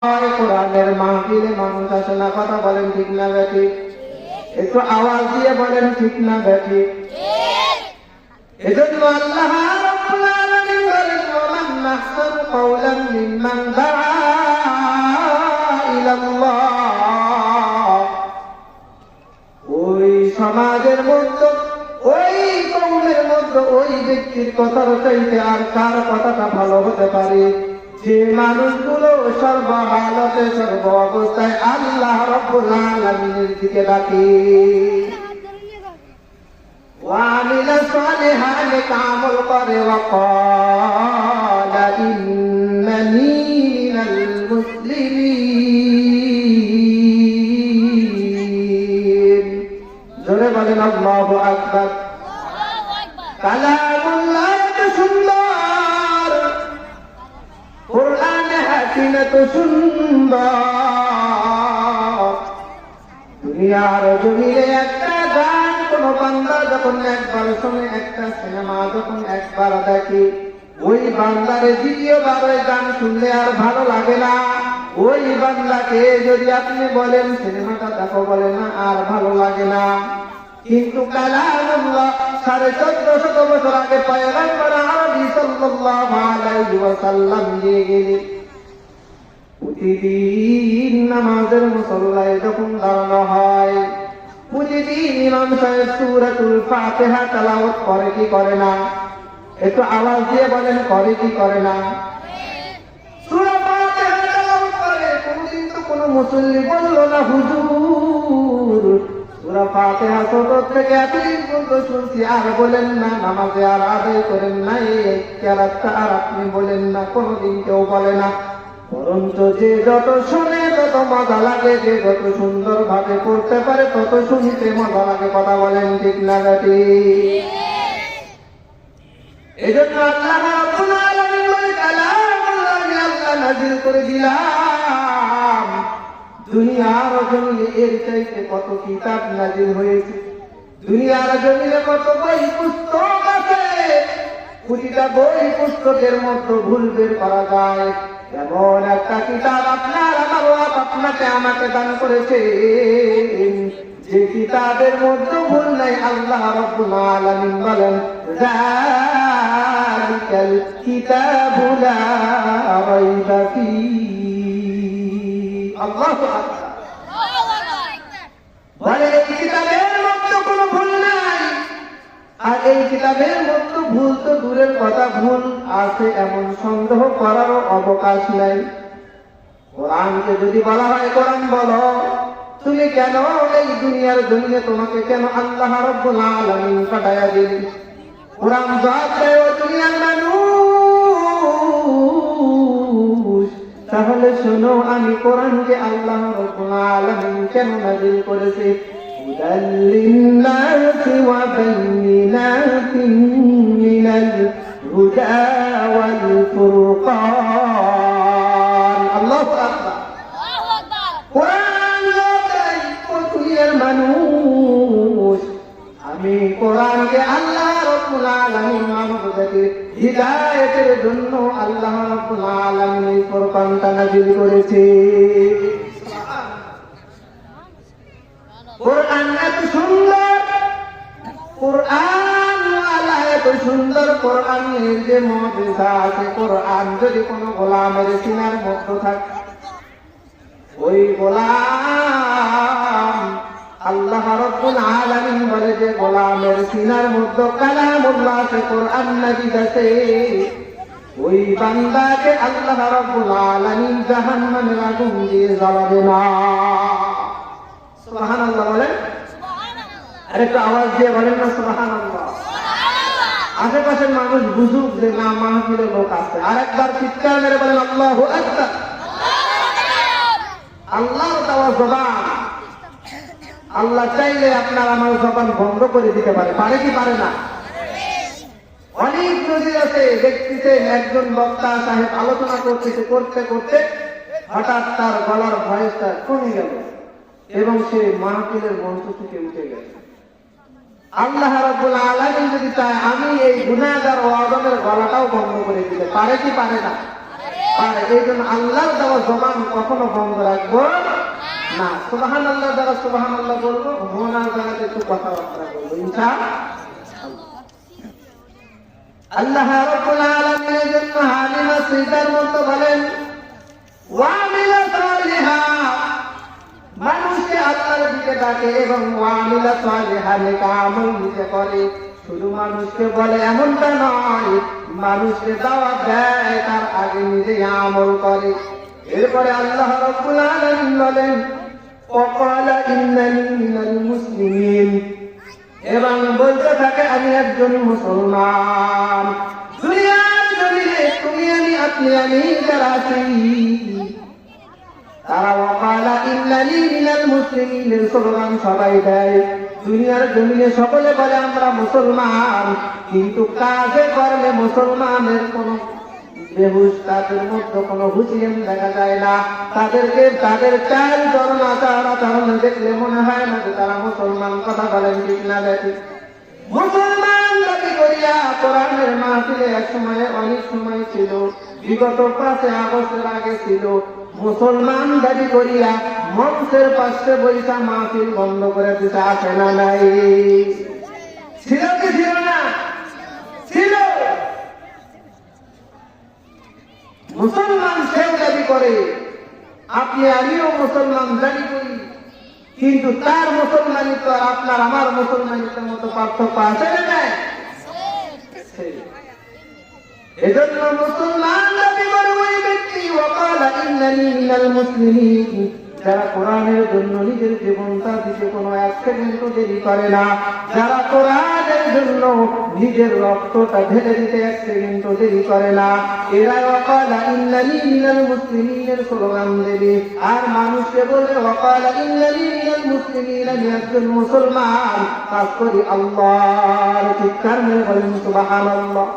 কোরআনের মাহফিলে মানুষ আসে না, কথা বলেন ঠিক না বেঠিক? একটু আওয়াজ দিয়ে বলেন ঠিক না বেঠিক? এজন্য আল্লাহ রাব্বুল আলামিন বলেন, ওয়ামান আহসানু কাওলান মিম্মান দাআ ইলাল্লাহ। ওই সমাজের মধ্যে, ওই কওমের মধ্যে ওই ব্যক্তির কথার চাইতে আর কার কথাটা ভালো হতে পারে? যে মানুষগুলো সর্বহালতে সর্ব অবস্থায় আল্লাহ রাব্বুল আলামিনের দিকে ডাকে, ওয়ামিলা সালিহান কামল করে, ওয়াকালা ইন্নানি মিনাল মুসলিমিন। জোরে বলেন আল্লাহু আকবার। কালামুল্লাহ এত সুন্দর, কোরআন হাকিম এত সুন্দর। দুনিয়ার জমিনে একটা গান কোন বান্দা যখন একবার শুনে, একটা সিনেমা যখন একবার দেখে, ওই বান্দারে দ্বিতীয়বার ওই গান শুনলে আর ভালো লাগে না। ওই বান্দাকে যদি আপনি বলেন সিনেমাটা দেখো, বলে না, আর ভালো লাগে না। কিন্তু কালামুল্লাহ 1450 বছর আগে পয়গম্বর আরবি সাল্লাল্লাহু আলাইহি ওয়াসাল্লাম দিয়ে গেলেন। প্রতিদিন নামাজের মুসল্লায় যখন দাঁড়ানো হয়, প্রতিদিন ইমাম সাহেব সূরাতুল ফাতিহা তেলাওয়াত করে কি করে না? একটু আওয়াজ দিয়ে বলেন, করে কি করে না? সূরা ফাতিহা তেলাওয়াত করে। কোনদিন তো কোনো মুসল্লি বলল না, হুজুর সূরা ফাতিহা ছোট থেকে এতদিন পর্যন্ত শুনছি, আর বলেন না, নামাজে আর আদায় করেন না, এই কেরাতটা আর আপনি বলেন না। কোনদিন কেউ বলে না। বরঞ্চ যে যত শুনে তত মজা লাগে, যে যত সুন্দর ভাবে করতে পারে তত শুনতে মজা লাগে। কথা বলেন ঠিক না বেঠিক? এজন্য আল্লাহ রাব্বুল আলামিন বলে, কালামুল্লাহ আল্লাহ নাযিল করে দিলাম। দুনিয়ার জমিনে এর চাইতে কত কিতাব নাযিল হয়েছে, দুনিয়ার জমিনে কত বই পুস্তক আছে। প্রতিটা বই পুস্তকের মধ্যে ভুল বের করা যায়। এমন একটা কিতাব আপনার আমার রব আপনাকে আমাকে দান করেছে, যে কিতাবের মধ্যে ভুল নাই। আল্লাহ রাব্বুল আলামিন বলেন, যালিকাল কিতাবু লা রাইবা ফীহি। আল্লাহু আকবার। বলে এই কিতাবের মধ্যে কোনো ভুল নাই। আর এই কিতাবের মধ্যে ভুল তো দূরের কথা, ভুল আছে এমন সন্দেহ করারও অবকাশ নাই। কোরআনকে যদি বলা হয়, কোরআন বলো তুমি কেন এই দুনিয়ার জমিনে, তোমাকে কেন আল্লাহ রাব্বুল আলামিন পাঠায়া দিলেন? কোরআন জবাব দেয়, ও দুনিয়ার মানুষ, তাহলে শোনো আমি কোরআনকে আল্লাহ রাব্বুল আলামিন কেন নাযিল করেছি। হুদাল লিন-নাসি ওয়া বাইয়িনাতিন মিনাল হুদা ওয়াল ফুরকান। আল্লাহু আকবার। কোরআন বলে, ও দুনিয়ার মানুষ, আমি কোরআনকে আল্লাহ রাব্বুল আলামিন মানবজাতির হিদায়াতের জন্য আল্লাহ রাব্বুল আলামিন এই ফুরকানটা নাযিল করেছে। কোরআন এত সুন্দর, কোরআন আল্লাহ এত সুন্দর, কোরআনের যে মুজিজা আছে, কোরআন যদি কোনো গোলামের সিনার মধ্যে থাকে, ওই গোলাম আল্লাহ রাব্বুল আলামিন বলে যে গোলামের সিনার মধ্যে কালামুল্লাহ আছে, কোরআন নাযিল আছে, ওই বান্দাকে আল্লাহ রাব্বুল আলামিন জাহান্নামের আগুন দিয়ে জ্বালাবে না। সুবহানাল্লাহ বলেন। আর একটু আওয়াজ দিয়ে বলেন না সুবহানাল্লাহ। আশেপাশের মানুষ বুঝুক যে না, মাহফিলে লোক আছে। আরেকবার চিৎকার মেরে বলেন আল্লাহু আকবার। আল্লাহর দেওয়া জবান, আল্লাহ চাইলে আপনার আমার জবান বন্ধ করে দিতে পারে। পারে কি পারে না? অনেক নজির আছে। দেখতেছেন একজন বক্তা সাহেব আলোচনা করতেছে, করতে করতে হঠাৎ তার গলার ভয়েসটা কমে গেল এবং সে মাহফিলের মঞ্চ থেকে উঠে গেল। আল্লাহ রাব্বুল আলামিন যদি চায়, আমি এই গুনাহগার ও আদমের গলাটাও বন্ধ করে দিতে পারে কি পারে না? আর এই জন্য আল্লাহর দেওয়া জবান কখনো বন্ধ রাখবো না। সুবহানাল্লাহ দ্বারা সুবহানাল্লাহ বলবো, মোনার জায়গাতে একটু কথাবার্তা বলবো ইনশাআল্লাহ। আল্লাহ রাব্বুল আলামিনের জন্য হালিমা সিজদার মধ্যে বলেন ওয়ামিলা সালিহা, মানুষকে আল্লাহর দিকে ডাকে এবং ওয়ামিলা সালিহা নেক আমল নিজে করে। শুধু মানুষকে বলে এমনটা নয়, মানুষকে দাওয়াত দেয় তার আগে নিজে আমল করে। এরপরে আল্লাহ রাব্বুল আলামিন বলেন ওয়াকালা ইন্নানি মিনাল মুসলিমিন, এবং বলতে থাকে আমি একজন মুসলমান। দুনিয়ার জমিনে তুমি আমি আপনি আমি যারা আছি তারা ওয়াকালা ইন্নানি মিনাল মুসলিমিন স্লোগান সবাই দেয়। দুনিয়ার জমিনে সকলে বলে আমরা মুসলমান, কিন্তু কাজে কর্মে মুসলমানের কোন বেহুশ, তাদের মধ্যে কোনো হুঁশিয়ার দেখা যায় না। তাদেরকে তাদের চাল চরণ আচার আচরণ দেখলে মনে হয় না যে তারা মুসলমান। কথা বলেন ঠিক না বেঠিক? মুসলমান দাবি করিয়া কোরআনের মাহফিলে এক সময়ে অনেক সময় ছিল, বিগত 5 আগস্টের আগে ছিল, মুসলমান দাবি করিয়া মঞ্চের পাশে বৈশা মাহফিল বন্ধ করে দিতে আসে না নাই? ছিল কি ছিল না? ছিল। মুসলমান সেও দাবি করে, আপনি আমিও মুসলমান দাবি করি, কিন্তু তার মুসলমানিত্ব আর আপনার আমার মুসলমানিত্বের মতো পার্থক্য আছে না নাই? এজন্য মুসলমান দাবি করে ওই ব্যক্তি ওয়াকালা ইন্নানি মিনাল মুসলিমিন, যারা কোরআনের জন্য নিজের জীবনটা দিতে কোনো 1 সেকেন্ড দেরি করে না, যারা কোরআনের জন্য নিজের রক্তটা ঢেলে দিতে 1 সেকেন্ড দেরি করে না, এরা ওয়াকালা ইন্নানি মিনাল মুসলিমিনের স্লোগান দেবে। আর মানুষকে বলে ওয়াকালা ইন্নানি মিনাল মুসলিমিন, আমি একজন মুসলমান, কাজ করি আল্লাহর। চিৎকার মেরে বলেন সুবহানাল্লাহ।